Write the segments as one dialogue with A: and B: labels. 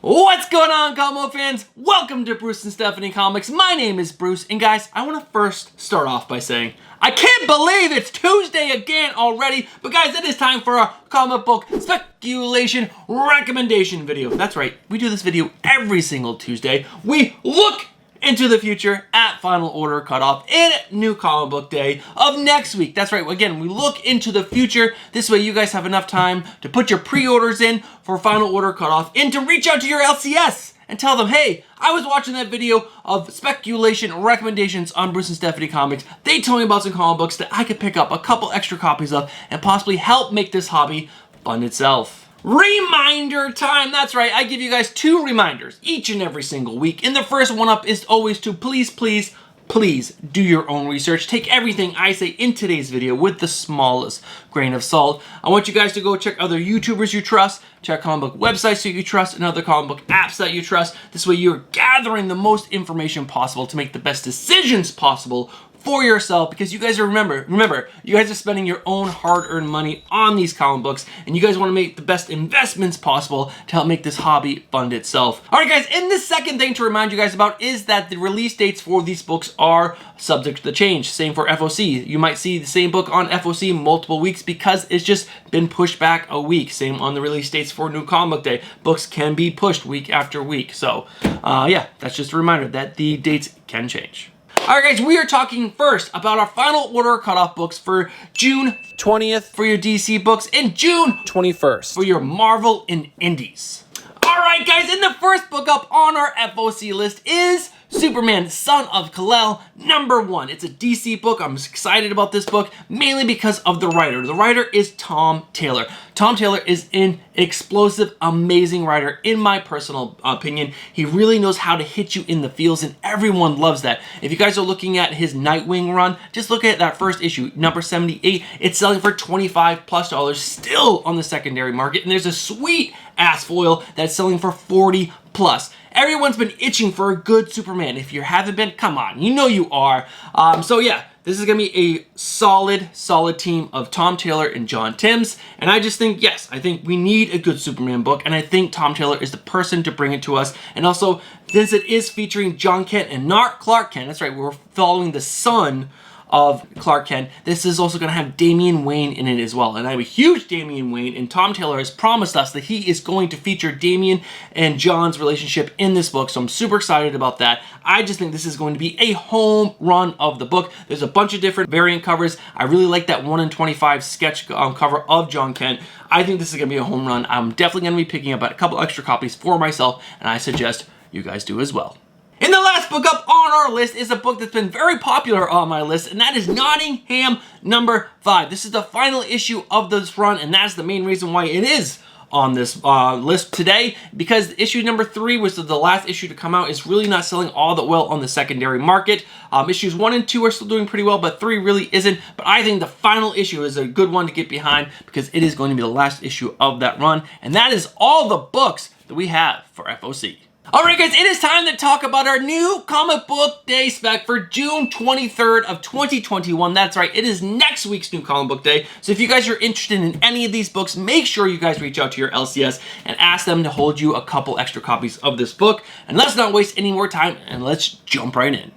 A: What's going on, comic book fans? Welcome to Bruce and Stephanie Comics. My name is Bruce, and guys, I want to first start off by saying I can't believe it's Tuesday again already, but guys, it is time for our comic book speculation recommendation video. That's right, we do this video every single Tuesday. We look into the future at Final Order Cutoff in New Comic Book Day of next week. That's right, again, we look into the future. This way you guys have enough time to put your pre-orders in for Final Order Cutoff and to reach out to your LCS and tell them, hey, I was watching that video of speculation recommendations on Bruce and Stephanie Comics. They told me about some comic books that I could pick up a couple extra copies of and possibly help make this hobby fund itself. Reminder time! That's right, I give you guys 2 reminders each and every single week. And the first one up is always to please do your own research. Take everything I say in today's video with the smallest grain of salt. I want you guys to go check other YouTubers you trust, check comic book websites that you trust, and other comic book apps that you trust. This way you're gathering the most information possible to make the best decisions possible for yourself, because you guys are, remember, you guys are spending your own hard-earned money on these comic books, and you guys want to make the best investments possible to help make this hobby fund itself. Alright guys, and the second thing to remind you guys about is that the release dates for these books are subject to change. Same for FOC. You might see the same book on FOC multiple weeks because it's just been pushed back a week. Same on the release dates for New Comic Book Day. Books can be pushed week after week. So, yeah, that's just a reminder that the dates can change. Alright guys, we are talking first about our Final Order Cutoff books for June 20th for your DC books and June 21st for your Marvel and Indies. Alright guys, and the first book up on our FOC list is Superman, Son of Kal-El, #1. It's a DC book. I'm excited about this book, mainly because of the writer. The writer is Tom Taylor. Tom Taylor is an explosive, amazing writer, in my personal opinion. He really knows how to hit you in the feels, and everyone loves that. If you guys are looking at his Nightwing run, just look at that first issue, number 78. It's selling for $25+ still on the secondary market, and there's a sweet ass foil that's selling for $40+. Everyone's been itching for a good Superman. If you haven't been, come on, you know you are. So yeah, this is gonna be a solid team of Tom Taylor and John Timms. And I just think, yes, I think we need a good Superman book, and I think Tom Taylor is the person to bring it to us. And also, since it is featuring John Kent and not Clark Kent, that's right, we're following the son of Clark Kent, this is also going to have Damian Wayne in it as well. And I'm a huge Damian Wayne, and Tom Taylor has promised us that he is going to feature Damian and John's relationship in this book, so I'm super excited about that. I just think this is going to be a home run of the book. There's a bunch of different variant covers. I really like that 1 in 25 sketch cover of John Kent. I think this is going to be a home run. I'm definitely going to be picking up a couple extra copies for myself, and I suggest you guys do as well. And the last book up on our list is a book that's been very popular on my list, and that is Nottingham #5. This is the final issue of this run, and that's the main reason why it is on this list today, because issue number 3 was the last issue to come out. Is really not selling all that well on the secondary market. Issues 1 and 2 are still doing pretty well, but 3 really isn't. But I think the final issue is a good one to get behind, because it is going to be the last issue of that run, and that is all the books that we have for FOC. Alright guys, it is time to talk about our new comic book day spec for June 23rd of 2021. That's right, it is next week's new comic book day. So if you guys are interested in any of these books, make sure you guys reach out to your LCS and ask them to hold you a couple extra copies of this book. And let's not waste any more time, and let's jump right in.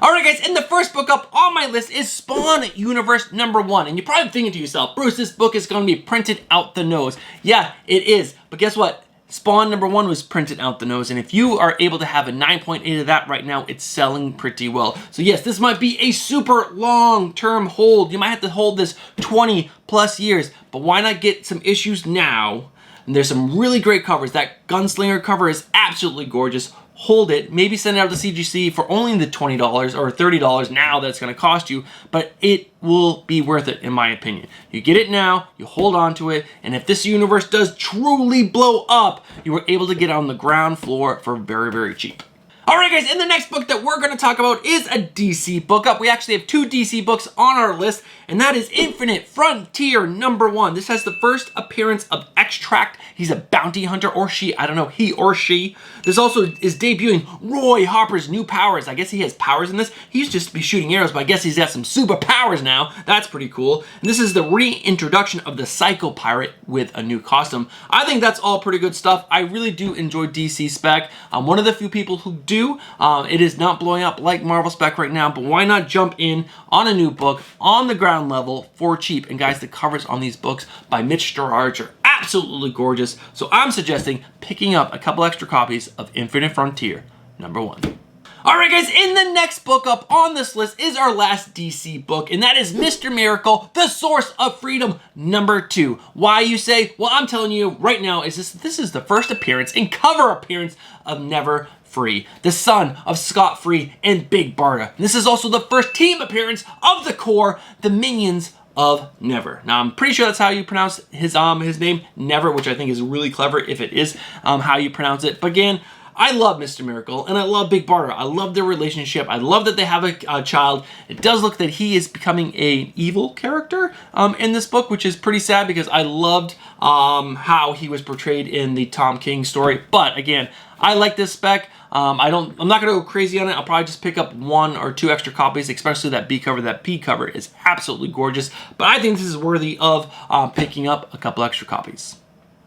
A: Alright guys, and the first book up on my list is Spawn Universe #1. And you're probably thinking to yourself, Bruce, this book is going to be printed out the nose. Yeah, it is. But guess what? Spawn #1 was printed out the nose, and if you are able to have a 9.8 of that right now, it's selling pretty well. So yes, this might be a super long-term hold. You might have to hold this 20+ years, but why not get some issues now? And there's some really great covers. That Gunslinger cover is absolutely gorgeous. Hold it, maybe send it out to CGC for only the $20 or $30 now that it's going to cost you, but it will be worth it in my opinion. You get it now, you hold on to it, and if this universe does truly blow up, you were able to get it on the ground floor for very cheap. Alright guys, and the next book that we're going to talk about is a DC book up. We actually have 2 DC books on our list, and that is Infinite Frontier #1. This has the first appearance of Extract. He's a bounty hunter, or she, I don't know, he or she. This also is debuting Roy Harper's new powers. I guess he has powers in this. He used to just be shooting arrows, but I guess he's got some superpowers now. That's pretty cool. And this is the reintroduction of the Psycho Pirate with a new costume. I think that's all pretty good stuff. I really do enjoy DC spec. I'm one of the few people who do. It is not blowing up like Marvel spec right now, but why not jump in on a new book on the ground level for cheap? And guys, the covers on these books by Mitch Gerards are absolutely gorgeous, so I'm suggesting picking up a couple extra copies of Infinite Frontier #1. Alright guys, in the next book up on this list is our last DC book, and that is Mr. Miracle, The Source of Freedom #2. Why, you say? Well, I'm telling you right now, this is the first appearance and cover appearance of Never Free, the son of Scott Free and Big Barda. This is also the first team appearance of the Corps, the minions of Never. Now, I'm pretty sure that's how you pronounce his name, Never, which I think is really clever if it is how you pronounce it. But again, I love Mr. Miracle, and I love Big Barda. I love their relationship. I love that they have a child. It does look that he is becoming an evil character in this book, which is pretty sad because I loved how he was portrayed in the Tom King story. But again, I like this spec. I'm not going to go crazy on it. I'll probably just pick up 1 or 2 extra copies, especially that B cover. That P cover is absolutely gorgeous. But I think this is worthy of picking up a couple extra copies.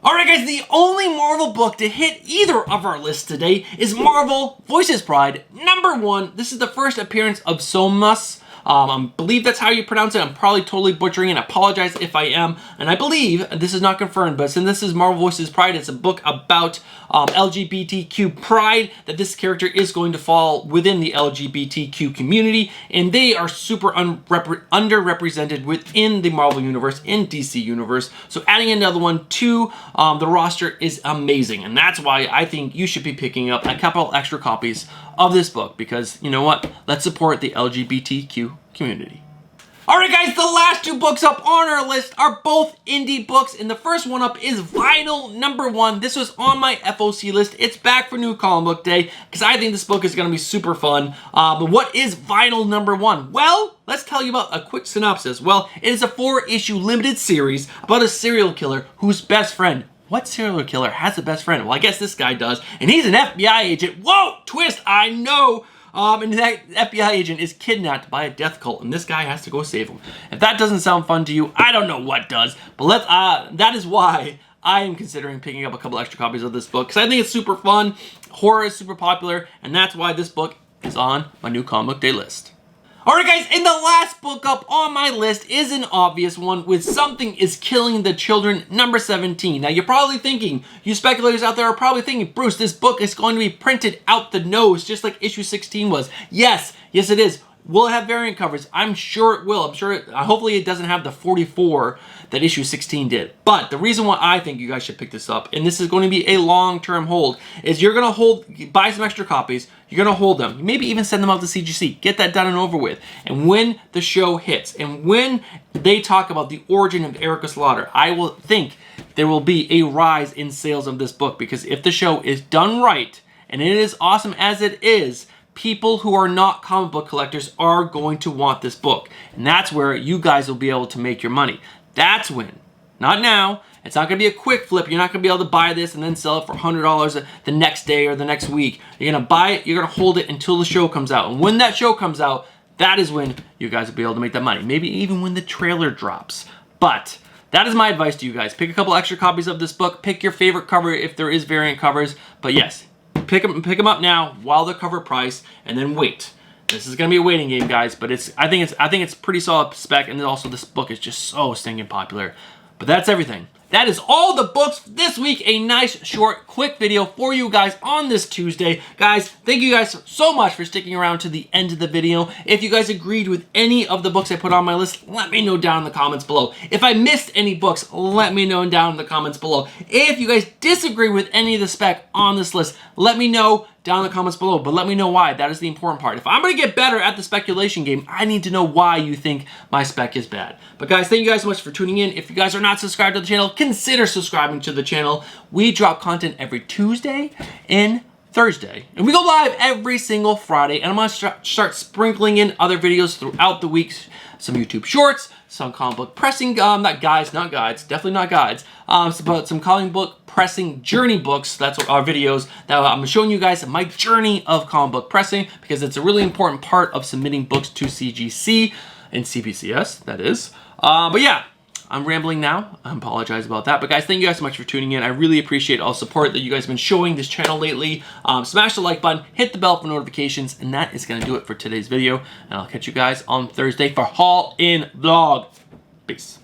A: Alright guys, the only Marvel book to hit either of our lists today is Marvel Voices Pride #1. This is the first appearance of Somas. I believe that's how you pronounce it. I'm probably totally butchering it. I apologize if I am. And I believe, this is not confirmed, but since this is Marvel Voices Pride, it's a book about LGBTQ pride, that this character is going to fall within the LGBTQ community, and they are super underrepresented within the Marvel Universe, in DC Universe. So adding another one to the roster is amazing, and that's why I think you should be picking up a couple extra copies of this book, because you know what? Let's support the LGBTQ community. Alright guys, the last 2 books up on our list are both indie books, and the first one up is Vinyl #1. This was on my FOC list. It's back for New Comic Book Day, because I think this book is going to be super fun. But what is Vinyl #1? Well, let's tell you about a quick synopsis. Well, it is a 4-issue limited series about a serial killer whose best friend. What serial killer has a best friend? Well, I guess this guy does, and he's an FBI agent. Whoa, twist, I know. And that FBI agent is kidnapped by a death cult, and this guy has to go save him. If that doesn't sound fun to you, I don't know what does. But that is why I am considering picking up a couple extra copies of this book, because I think it's super fun. Horror is super popular, and that's why this book is on my New Comic Book Day list. Alright guys, and the last book up on my list is an obvious one, with Something is Killing the Children #17. Now you're probably thinking, you speculators out there are probably thinking, Bruce, this book is going to be printed out the nose, just like issue 16 was. Yes it is. Will it have variant covers? I'm sure it will. Hopefully it doesn't have the 44 that issue 16 did. But the reason why I think you guys should pick this up, and this is going to be a long-term hold, is you're going to buy some extra copies, you're going to hold them, maybe even send them out to CGC, get that done and over with. And when the show hits, and when they talk about the origin of Erica Slaughter, I will think there will be a rise in sales of this book, because if the show is done right, and it is awesome as it is, people who are not comic book collectors are going to want this book. And that's where you guys will be able to make your money. That's when. Not now. It's not going to be a quick flip. You're not going to be able to buy this and then sell it for $100 the next day or the next week. You're going to buy it, you're going to hold it until the show comes out. And when that show comes out, that is when you guys will be able to make that money. Maybe even when the trailer drops. But that is my advice to you guys. Pick a couple extra copies of this book. Pick your favorite cover if there is variant covers. But yes, pick them up now while they're cover price, and then wait. This is gonna be a waiting game, guys. But I think it's pretty solid spec, and then also this book is just so stinking popular. But that's everything. That is all the books this week. A nice, short, quick video for you guys on this Tuesday. Guys, thank you guys so much for sticking around to the end of the video. If you guys agreed with any of the books I put on my list, let me know down in the comments below. If I missed any books, let me know down in the comments below. If you guys disagree with any of the spec on this list, let me know down in the comments below, but let me know why. That is the important part. If I'm going to get better at the speculation game, I need to know why you think my spec is bad. But guys, thank you guys so much for tuning in. If you guys are not subscribed to the channel, consider subscribing to the channel. We drop content every Tuesday and Thursday. And we go live every single Friday, and I'm gonna start sprinkling in other videos throughout the weeks. Some YouTube shorts, some comic book pressing, not guides, definitely not guides, but some comic book pressing journey books. That's what our videos that I'm showing you guys my journey of comic book pressing, because it's a really important part of submitting books to CGC and CBCS, that is. But yeah, I'm rambling now. I apologize about that. But guys, thank you guys so much for tuning in. I really appreciate all the support that you guys have been showing this channel lately. Smash the like button, hit the bell for notifications, and that is going to do it for today's video. And I'll catch you guys on Thursday for Haul In Vlog. Peace.